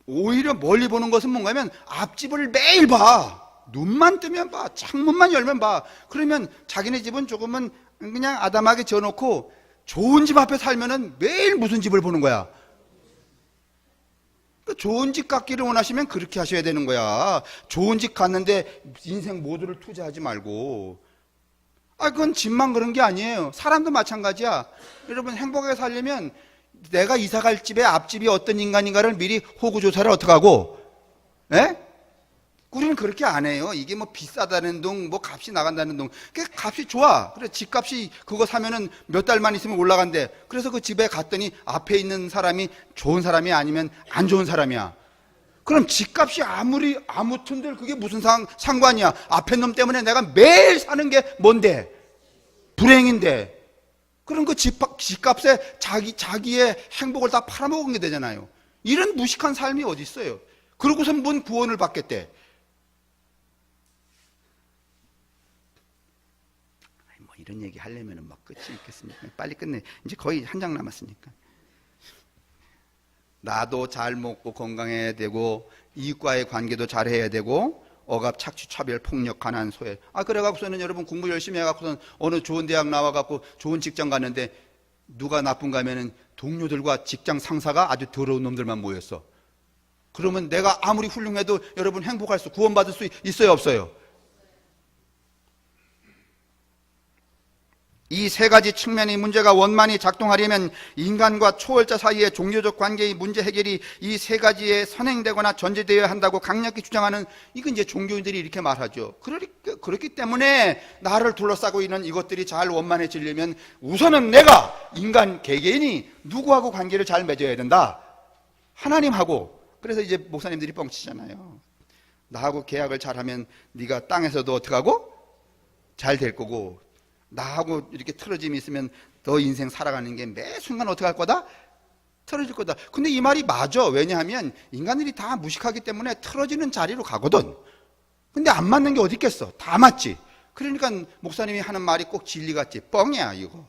오히려 멀리 보는 것은 뭔가 하면 앞집을 매일 봐. 눈만 뜨면 봐. 창문만 열면 봐. 그러면 자기네 집은 조금은 그냥 아담하게 지어놓고 좋은 집 앞에 살면은 매일 무슨 집을 보는 거야? 좋은 집 갖기를 원하시면 그렇게 하셔야 되는 거야. 좋은 집 갔는데 인생 모두를 투자하지 말고. 그건 집만 그런 게 아니에요. 사람도 마찬가지야. 여러분, 행복하게 살려면 내가 이사 갈 집의 앞집이 어떤 인간인가를 미리 호구조사를 어떻게 하고, 예? 우리는 그렇게 안 해요. 이게 뭐 비싸다는 둥, 뭐 값이 나간다는 둥. 그 값이 좋아. 그래, 집값이 그거 사면은 몇 달만 있으면 올라간대. 그래서 그 집에 갔더니 앞에 있는 사람이 좋은 사람이 아니면 안 좋은 사람이야. 그럼 집값이 아무튼들 그게 무슨 상관이야. 앞에 놈 때문에 내가 매일 사는 게 뭔데? 불행인데. 그럼 그 집값에 자기의 행복을 다 팔아먹은 게 되잖아요. 이런 무식한 삶이 어디 있어요? 그러고선 뭔 구원을 받겠대? 이런 얘기 하려면 막 끝이 있겠습니까? 빨리 끝내. 이제 거의 한 장 남았으니까. 나도 잘 먹고 건강해야 되고, 이웃과의 관계도 잘해야 되고, 억압, 착취, 차별, 폭력, 가난, 소외. 그래갖고서는 여러분 공부 열심히 해갖고서는 어느 좋은 대학 나와갖고 좋은 직장 갔는데 누가 나쁜가 하면은 동료들과 직장 상사가 아주 더러운 놈들만 모였어. 그러면 내가 아무리 훌륭해도 여러분 행복할 구원받을 수 있어요, 없어요? 이 세 가지 측면의 문제가 원만히 작동하려면 인간과 초월자 사이의 종교적 관계의 문제 해결이 이 세 가지에 선행되거나 전제되어야 한다고 강력히 주장하는, 이건 이제 종교인들이 이렇게 말하죠. 그렇기 때문에 나를 둘러싸고 있는 이것들이 잘 원만해지려면 우선은 내가 인간 개개인이 누구하고 관계를 잘 맺어야 된다. 하나님하고. 그래서 이제 목사님들이 뻥치잖아요. 나하고 계약을 잘하면 네가 땅에서도 어떻게 하고? 잘 될 거고, 나하고 이렇게 틀어짐이 있으면 너 인생 살아가는 게 매 순간 어떻게 할 거다? 틀어질 거다. 근데 이 말이 맞아. 왜냐하면 인간들이 다 무식하기 때문에 틀어지는 자리로 가거든. 근데 안 맞는 게 어디 있겠어? 다 맞지. 그러니까 목사님이 하는 말이 꼭 진리 같지. 뻥이야 이거.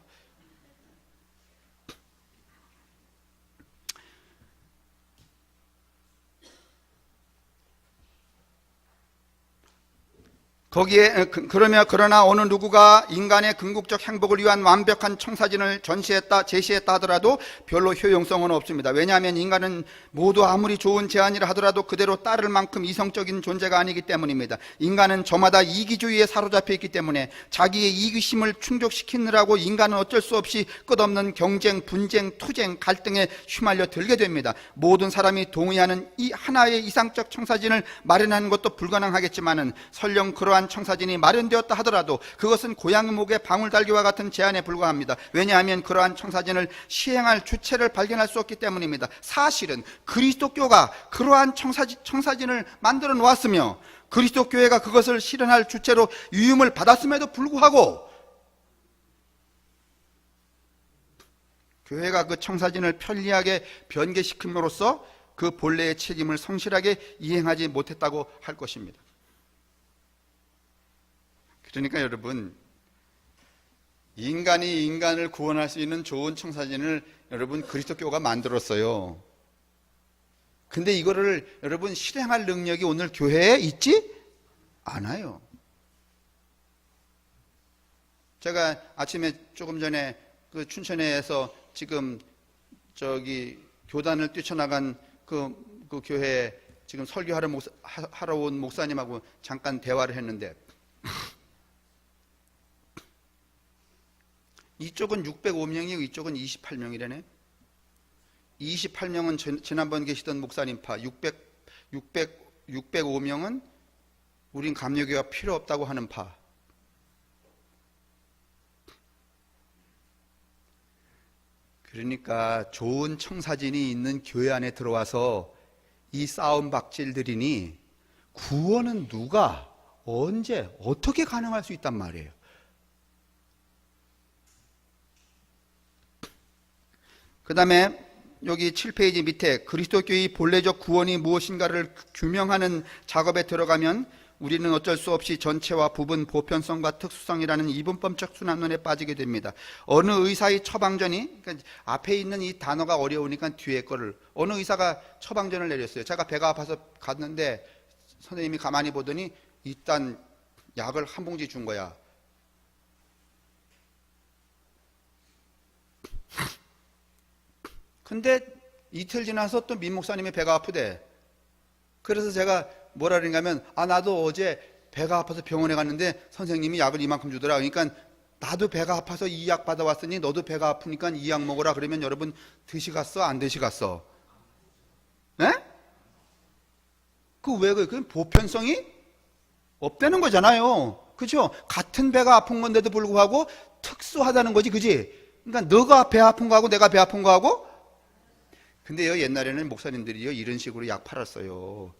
그러나 어느 누구가 인간의 궁극적 행복을 위한 완벽한 청사진을 제시했다 하더라도 별로 효용성은 없습니다. 왜냐하면 인간은 모두 아무리 좋은 제안이라 하더라도 그대로 따를 만큼 이성적인 존재가 아니기 때문입니다. 인간은 저마다 이기주의에 사로잡혀 있기 때문에 자기의 이기심을 충족시키느라고 인간은 어쩔 수 없이 끝없는 경쟁, 분쟁, 투쟁, 갈등에 휘말려 들게 됩니다. 모든 사람이 동의하는 이 하나의 이상적 청사진을 마련하는 것도 불가능하겠지만은 설령 그러한 청사진이 마련되었다 하더라도 그것은 고양이 목에 방울 달기와 같은 제안에 불과합니다. 왜냐하면 그러한 청사진을 시행할 주체를 발견할 수 없기 때문입니다. 사실은 그리스도교가 그러한 청사진을 만들어 놓았으며 그리스도교회가 그것을 실현할 주체로 유임을 받았음에도 불구하고 교회가 그 청사진을 편리하게 변개시킴으로써 그 본래의 책임을 성실하게 이행하지 못했다고 할 것입니다. 그러니까 여러분, 인간이 인간을 구원할 수 있는 좋은 청사진을 여러분 그리스도교가 만들었어요. 근데 이거를 여러분 실행할 능력이 오늘 교회에 있지 않아요. 제가 아침에 조금 전에 그 춘천에서 지금 교단을 뛰쳐나간 그 교회에 지금 설교하러 온 목사님하고 잠깐 대화를 했는데 이쪽은 605명이고 이쪽은 28명이라네. 28명은 지난번 계시던 목사님파, 605명은 우린 감리교가 필요 없다고 하는 파. 그러니까 좋은 청사진이 있는 교회 안에 들어와서 이 싸움 박질들이니 구원은 누가, 언제, 어떻게 가능할 수 있단 말이에요. 그 다음에 여기 7페이지 밑에 그리스도교의 본래적 구원이 무엇인가를 규명하는 작업에 들어가면 우리는 어쩔 수 없이 전체와 부분, 보편성과 특수성이라는 이분법적 순환론에 빠지게 됩니다. 어느 의사의 처방전이, 그러니까 앞에 있는 이 단어가 어려우니까 뒤에 거를, 어느 의사가 처방전을 내렸어요. 제가 배가 아파서 갔는데 선생님이 가만히 보더니 일단 약을 한 봉지 준 거야. 근데 이틀 지나서 또 민 목사님이 배가 아프대. 그래서 제가 뭐라 그러냐면, 나도 어제 배가 아파서 병원에 갔는데 선생님이 약을 이만큼 주더라. 그러니까 나도 배가 아파서 이 약 받아왔으니 너도 배가 아프니까 이 약 먹어라. 그러면 여러분 드시갔어? 안 드시갔어? 네? 그건 보편성이 없다는 거잖아요. 그죠? 같은 배가 아픈 건데도 불구하고 특수하다는 거지, 그지? 그러니까 너가 배 아픈 거하고 내가 배 아픈 거하고. 근데요, 옛날에는 목사님들이요 이런 식으로 약 팔았어요.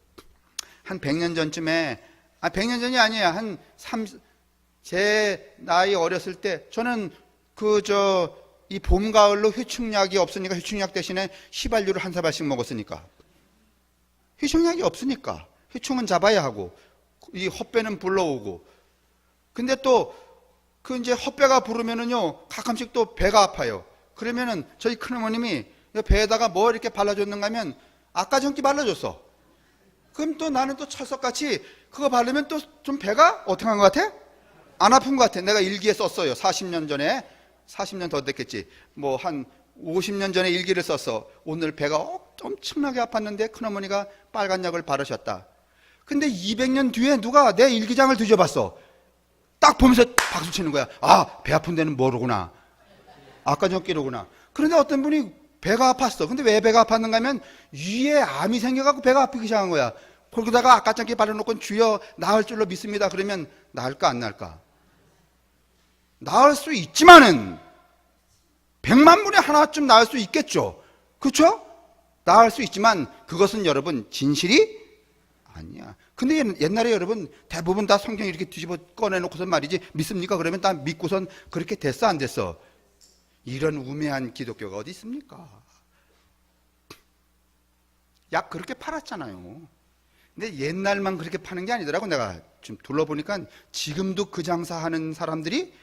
한 100년 전쯤에, 100년 전이 아니에요. 제 나이 어렸을 때, 저는 이 봄, 가을로 회충약이 없으니까 회충약 대신에 휘발유를 한 사발씩 먹었으니까. 회충약이 없으니까. 회충은 잡아야 하고, 이 헛배는 불러오고. 근데 또, 이제 헛배가 부르면은요, 가끔씩 또 배가 아파요. 그러면은 저희 큰어머님이 배에다가 뭐 이렇게 발라줬는가 하면, 아까전기 발라줬어. 그럼 또 나는 또 철석같이 그거 바르면 또 좀 배가 어떻게 한 것 같아? 안 아픈 것 같아. 내가 일기에 썼어요. 40년 전에. 40년 더 됐겠지. 뭐 한 50년 전에 일기를 썼어. 오늘 배가 엄청나게 아팠는데 큰어머니가 빨간 약을 바르셨다. 근데 200년 뒤에 누가 내 일기장을 뒤져봤어. 딱 보면서 박수 치는 거야. 배 아픈 데는 뭐로구나. 아까전기로구나. 그런데 어떤 분이 배가 아팠어. 근데 왜 배가 아팠는가 하면 위에 암이 생겨갖고 배가 아프기 시작한 거야. 거기다가 아까전기 바르놓고 주여 나을 줄로 믿습니다. 그러면 나을까 안 나을까? 나을 수 있지만은 100만 분에 하나쯤 나을 수 있겠죠. 그렇죠? 나을 수 있지만 그것은 여러분 진실이 아니야. 근데 옛날에 여러분 대부분 다 성경 이렇게 뒤집어 꺼내놓고서 말이지 믿습니까? 그러면 다 믿고선 그렇게 됐어 안 됐어? 이런 우매한 기독교가 어디 있습니까? 약 그렇게 팔았잖아요. 근데 옛날만 그렇게 파는 게 아니더라고. 내가 좀 둘러보니까 지금도 그 장사하는 사람들이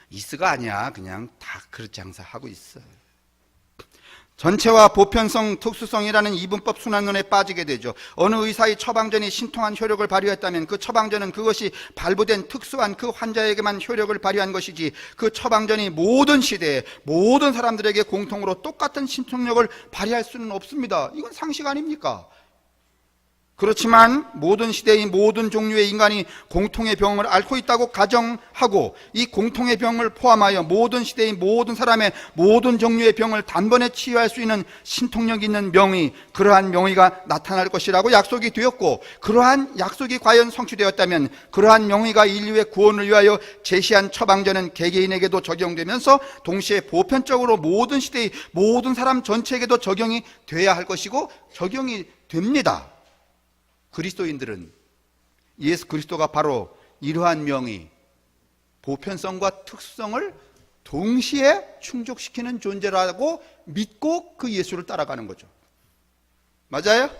이스가 아니야. 그냥 다 그 장사하고 있어. 전체와 보편성, 특수성이라는 이분법 순환론에 빠지게 되죠. 어느 의사의 처방전이 신통한 효력을 발휘했다면 그 처방전은 그것이 발부된 특수한 그 환자에게만 효력을 발휘한 것이지 그 처방전이 모든 시대에 모든 사람들에게 공통으로 똑같은 신통력을 발휘할 수는 없습니다. 이건 상식 아닙니까? 그렇지만 모든 시대의 모든 종류의 인간이 공통의 병을 앓고 있다고 가정하고 이 공통의 병을 포함하여 모든 시대의 모든 사람의 모든 종류의 병을 단번에 치유할 수 있는 신통력 있는 명의, 그러한 명의가 나타날 것이라고 약속이 되었고, 그러한 약속이 과연 성취되었다면 그러한 명의가 인류의 구원을 위하여 제시한 처방전은 개개인에게도 적용되면서 동시에 보편적으로 모든 시대의 모든 사람 전체에게도 적용이 돼야 할 것이고 적용이 됩니다. 그리스도인들은 예수 그리스도가 바로 이러한 명의, 보편성과 특수성을 동시에 충족시키는 존재라고 믿고 그 예수를 따라가는 거죠. 맞아요?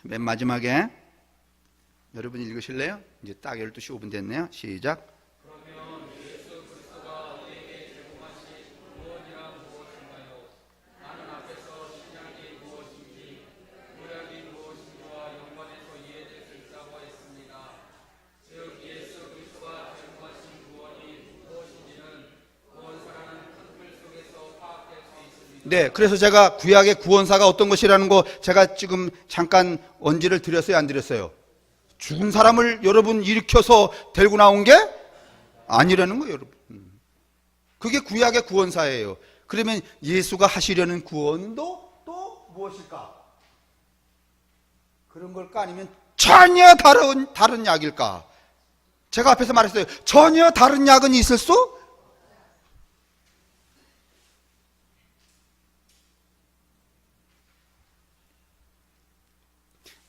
맨 마지막에 여러분 읽으실래요? 이제 딱 12시 5분 됐네요. 시작. 네, 그래서 제가 구약의 구원사가 어떤 것이라는 거 제가 지금 잠깐 언지를 드렸어요, 안 드렸어요? 죽은 사람을 여러분 일으켜서 데리고 나온 게 아니라는 거예요, 여러분. 그게 구약의 구원사예요. 그러면 예수가 하시려는 구원도 또 무엇일까? 그런 걸까? 아니면 전혀 다른 약일까? 제가 앞에서 말했어요. 전혀 다른 약은 있을 수?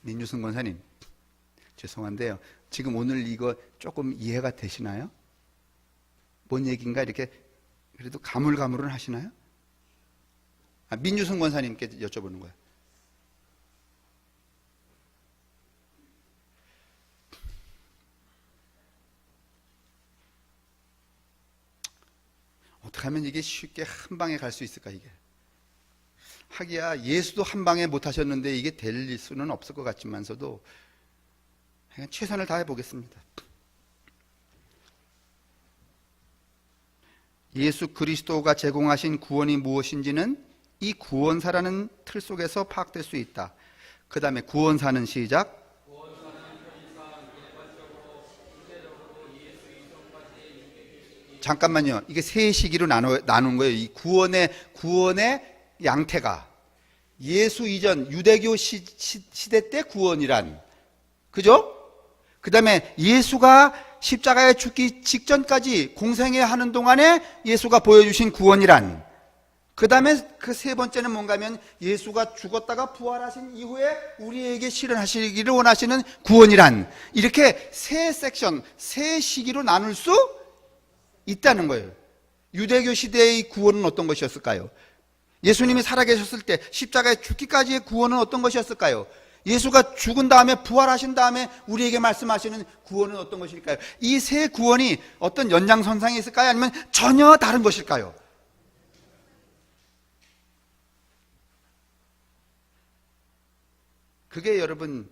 민유승 권사님, 죄송한데요. 지금 오늘 이거 조금 이해가 되시나요? 뭔 얘기인가 이렇게 그래도 가물가물은 하시나요? 민유승 권사님께 여쭤보는 거예요. 어떻게 하면 이게 쉽게 한 방에 갈 수 있을까 이게? 하기야 예수도 한 방에 못 하셨는데 이게 될 수는 없을 것 같지만서도 그냥 최선을 다해 보겠습니다. 예수 그리스도가 제공하신 구원이 무엇인지는 이 구원사라는 틀 속에서 파악될 수 있다. 그 다음에 구원사는 시작. 잠깐만요. 이게 세 시기로 나눈 거예요. 이 구원의 양태가 예수 이전 유대교 시대 때 구원이란, 그죠? 그 다음에 예수가 십자가에 죽기 직전까지 공생애 하는 동안에 예수가 보여주신 구원이란, 그 다음에 그 세 번째는 뭔가 하면 예수가 죽었다가 부활하신 이후에 우리에게 실현하시기를 원하시는 구원이란, 이렇게 세 섹션, 세 시기로 나눌 수 있다는 거예요. 유대교 시대의 구원은 어떤 것이었을까요? 예수님이 살아계셨을 때 십자가에 죽기까지의 구원은 어떤 것이었을까요? 예수가 죽은 다음에 부활하신 다음에 우리에게 말씀하시는 구원은 어떤 것일까요? 이 세 구원이 어떤 연장선상에 있을까요? 아니면 전혀 다른 것일까요? 그게 여러분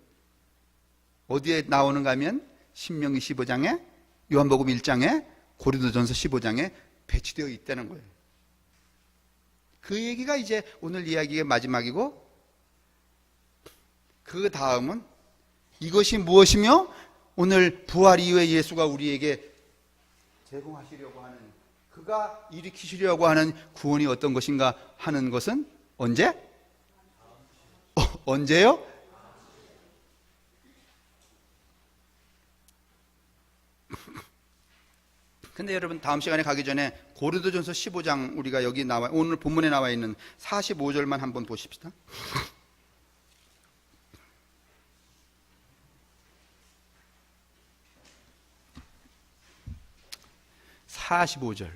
어디에 나오는가 하면 신명기 15장에 요한복음 1장에 고린도전서 15장에 배치되어 있다는 거예요. 그 얘기가 이제 오늘 이야기의 마지막이고, 그 다음은 이것이 무엇이며 오늘 부활 이후에 예수가 우리에게 제공하시려고 하는, 그가 일으키시려고 하는 구원이 어떤 것인가 하는 것은 언제? 언제요? 근데 여러분 다음 시간에 가기 전에 고린도전서 15장 우리가 여기 오늘 본문에 나와 있는 45절만 한번 보십시다. 45절.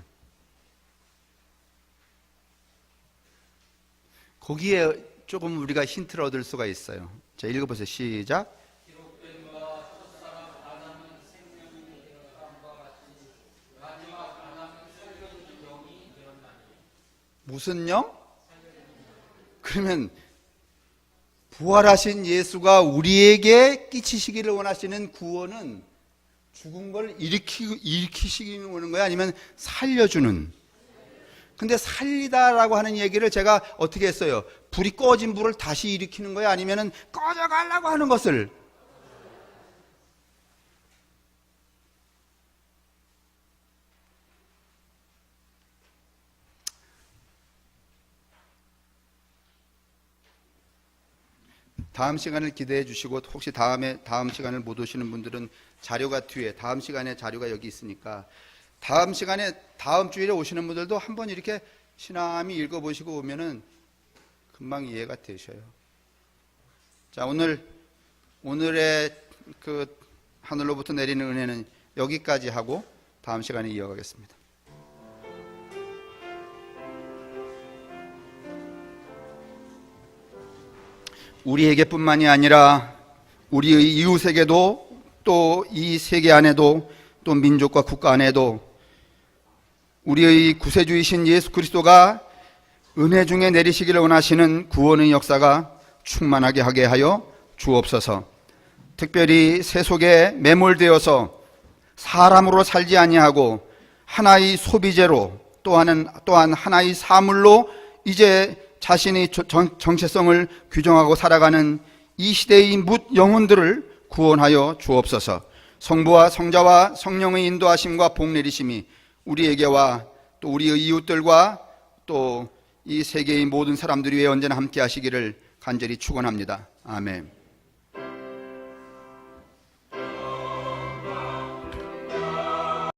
거기에 조금 우리가 힌트를 얻을 수가 있어요. 자, 읽어보세요. 시작. 무슨 영? 그러면 부활하신 예수가 우리에게 끼치시기를 원하시는 구원은 죽은 걸 일으키시기를 원하는 거야? 아니면 살려주는? 근데 살리다라고 하는 얘기를 제가 어떻게 했어요? 불이 꺼진 불을 다시 일으키는 거야? 아니면 꺼져가려고 하는 것을? 다음 시간을 기대해 주시고, 혹시 다음 시간을 못 오시는 분들은 자료가 뒤에, 다음 시간에 자료가 여기 있으니까 다음 시간에 다음 주일에 오시는 분들도 한번 이렇게 시남이 읽어보시고 오면은 금방 이해가 되셔요. 자, 오늘의 그 하늘로부터 내리는 은혜는 여기까지 하고 다음 시간에 이어가겠습니다. 우리에게뿐만이 아니라 우리의 이웃에게도, 또 이 세계 안에도, 또 민족과 국가 안에도 우리의 구세주이신 예수 그리스도가 은혜 중에 내리시기를 원하시는 구원의 역사가 충만하게 하게 하여 주옵소서. 특별히 세속에 매몰되어서 사람으로 살지 아니하고 하나의 소비재로, 또한 하나의 사물로 이제 자신의 정체성을 규정하고 살아가는 이 시대의 뭇 영혼들을 구원하여 주옵소서. 성부와 성자와 성령의 인도하심과 복내리심이 우리에게와 또 우리의 이웃들과 또 이 세계의 모든 사람들 위해 언제나 함께 하시기를 간절히 축원합니다. 아멘.